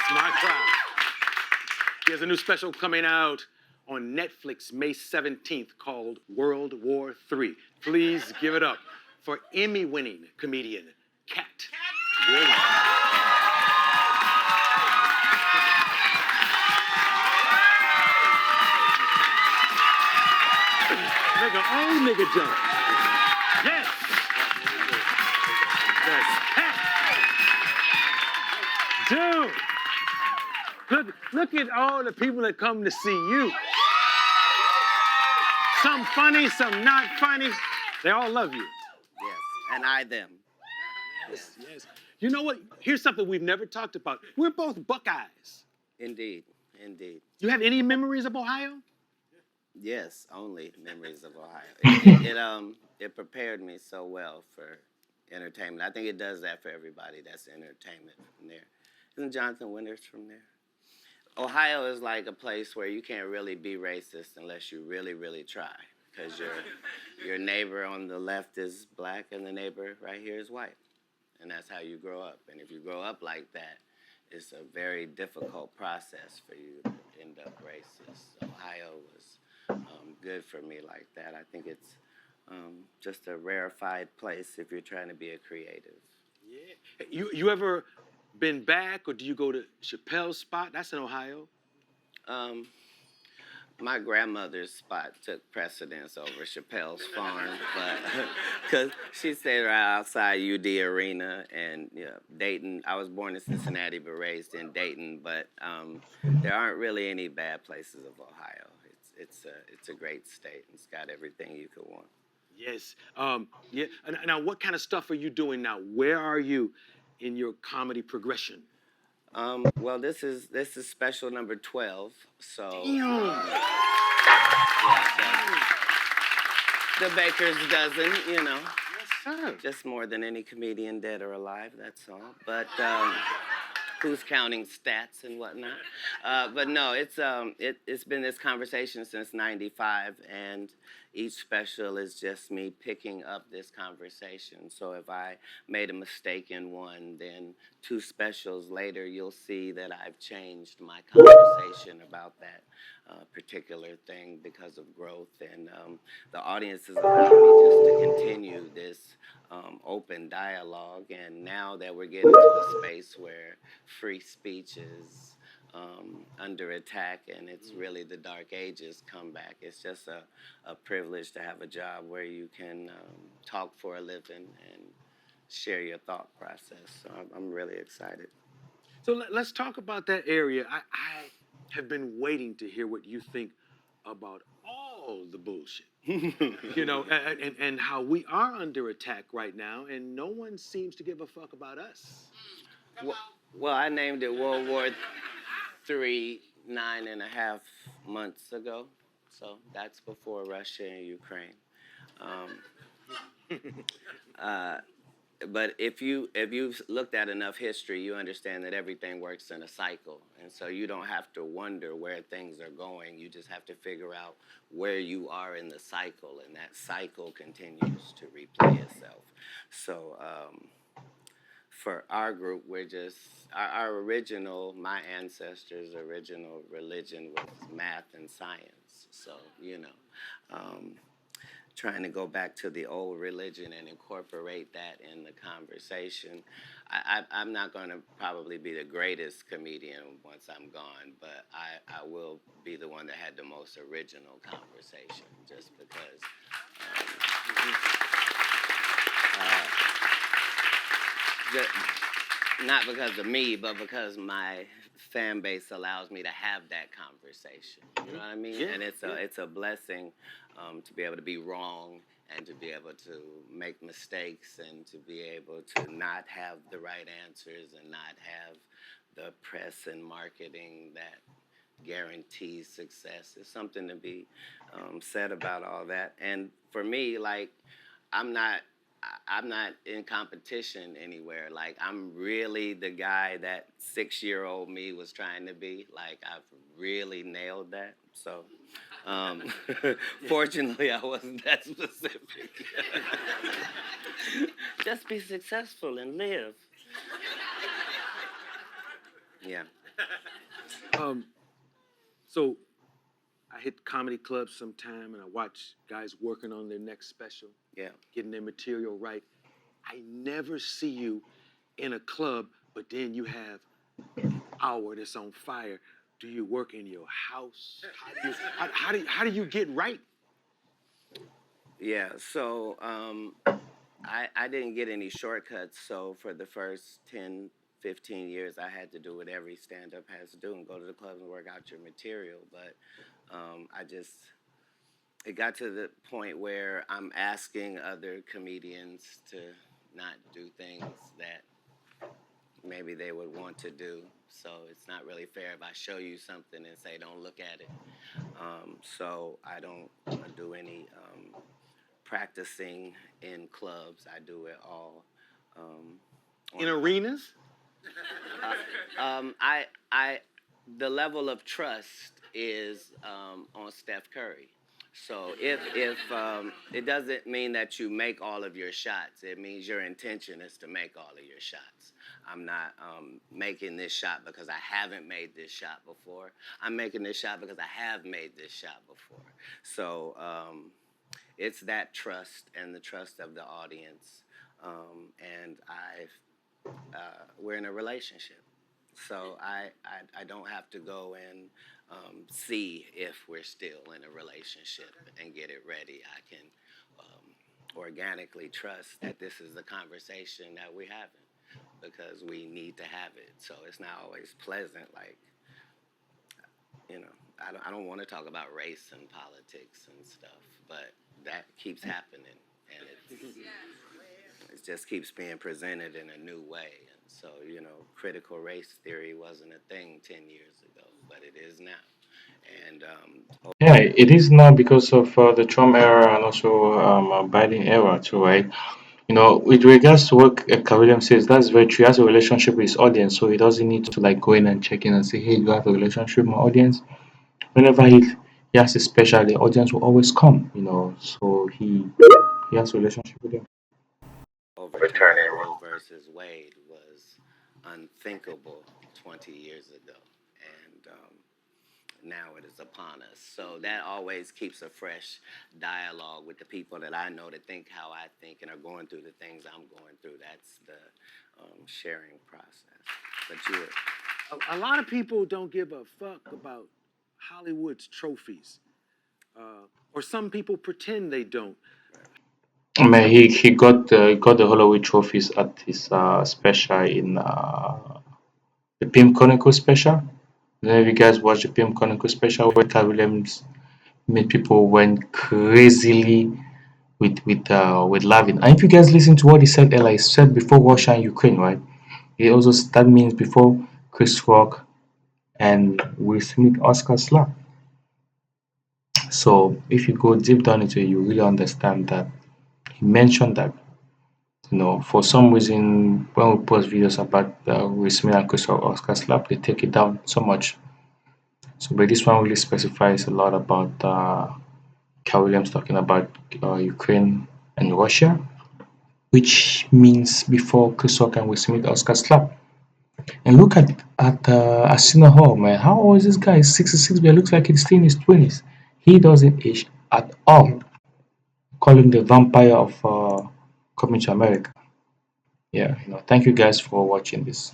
That's my crowd. He has a new special coming out on Netflix May 17th called World War III. Please give it up for Emmy-winning comedian Katt. Make an old nigga jump. Yes. Yes. Dude. Look at all the people that come to see you. Some funny, some not funny. They all love you. Yes, and I them. Yes, yes. You know what? Here's something we've never talked about. We're both Buckeyes. Indeed, indeed. You have any memories of Ohio? Yes, only memories of Ohio. It prepared me so well for entertainment. I think it does that for everybody that's entertainment from there. Isn't Jonathan Winters from there? Ohio is like a place where you can't really be racist unless you really, really try. Because your neighbor on the left is black and the neighbor right here is white. And that's how you grow up. And if you grow up like that, it's a very difficult process for you to end up racist. Ohio was good for me like that. I think it's just a rarefied place if you're trying to be a creative. Yeah. You ever been back, or do you go to Chappelle's spot? That's in Ohio. My grandmother's spot took precedence over Chappelle's farm, but because she stayed right outside UD Arena and Dayton. I was born in Cincinnati but raised in Dayton, but there aren't really any bad places of Ohio. It's a great state. It's got everything you could want. Yes. Yeah. Now, what kind of stuff are you doing now? Where are you in your comedy progression? Well, this is special number 12. So Damn. The baker's dozen, Yes, sir. just more than any comedian dead or alive. That's all. But who's counting stats and whatnot? But no, it's been this conversation since '95, and each special is just me picking up this conversation. So if I made a mistake in one, then 2 specials later, you'll see that I've changed my conversation about that particular thing because of growth. And the audience has allowed me just to continue this open dialogue. And now that we're getting to a space where free speech is under attack, and it's really the dark ages come back. It's just a privilege to have a job where you can talk for a living and share your thought process. So I'm really excited. So let's talk about that area. I have been waiting to hear what you think about all the bullshit. And how we are under attack right now, and no one seems to give a fuck about us. Well, I named it World War III 9.5 months ago. So that's before Russia and Ukraine. But if you've looked at enough history, you understand that everything works in a cycle. And so you don't have to wonder where things are going. You just have to figure out where you are in the cycle, and that cycle continues to replay itself. So for our group, we're just, my ancestors' original religion was math and science. So, trying to go back to the old religion and incorporate that in the conversation. I'm not going to probably be the greatest comedian once I'm gone, but I will be the one that had the most original conversation, just because. Not because of me, but because my fan base allows me to have that conversation. You know what I mean? Yeah, and it's a blessing to be able to be wrong and to be able to make mistakes and to be able to not have the right answers and not have the press and marketing that guarantees success. There's something to be said about all that. And for me, like, I'm not in competition anywhere. Like, I'm really the guy that 6-year-old me was trying to be. Like, I've really nailed that. So, fortunately, I wasn't that specific. Just be successful and live. Yeah. Um, so I hit comedy clubs sometime and I watch guys working on their next special, Yeah. getting their material right. I never see you in a club, but then you have an hour that's on fire. Do you work in your house? How do you get right? Yeah. So I didn't get any shortcuts. So for the first 10, 15 years, I had to do what every stand up has to do and go to the club and work out your material. But I just, it got to the point where I'm asking other comedians to not do things that maybe they would want to do. So it's not really fair if I show you something and say, don't look at it. So I don't do any practicing in clubs. I do it all In on. arenas? I the level of trust is on Steph Curry. So if it doesn't mean that you make all of your shots, it means your intention is to make all of your shots. I'm not making this shot because I haven't made this shot before. I'm making this shot because I have made this shot before. So it's that trust and the trust of the audience. And we're in a relationship. So I don't have to go and see if we're still in a relationship and get it ready. I can organically trust that this is the conversation that we're having because we need to have it. So it's not always pleasant. Like, I don't want to talk about race and politics and stuff, but that keeps happening. And it just keeps being presented in a new way. And so, critical race theory wasn't a thing 10 years ago, but it is now. And Yeah, it is now because of the Trump era and also Biden era too, right? With regards to what Ka William says, that's very true. He has a relationship with his audience, so he doesn't need to like go in and check in and say, "Hey, do you have a relationship with my audience?" Whenever he has a special, the audience will always come. So he has a relationship with them. overturning Roe versus Wade was unthinkable 20 years ago. And now it is upon us. So that always keeps a fresh dialogue with the people that I know that think how I think and are going through the things I'm going through. That's the sharing process. But you, A lot of people don't give a fuck about Hollywood's trophies, or some people pretend they don't. I mean, he got the Holloway trophies at his special in the Pim Chronicle special. I don't know if you guys watched the Pim Chronicle special where Cat Williams made people went crazily with laughing. And if you guys listen to what he said earlier, he said before Russia and Ukraine, right? He also that means before Chris Rock and Will Smith Oscar slap. So if you go deep down into it, you really understand that he mentioned that for some reason when we post videos about Will Smith and Chris Rock Oscar slap, they take it down so much. So, but this one really specifies a lot about Cal Williams talking about Ukraine and Russia, which means before Chris Rock and Will Smith Oscar slap. And look at Arsenal Hall, man. How old is this guy? He's 66, but it looks like he's still in his 20s. He doesn't age at all. Call him the vampire of coming to America. Yeah, thank you guys for watching this.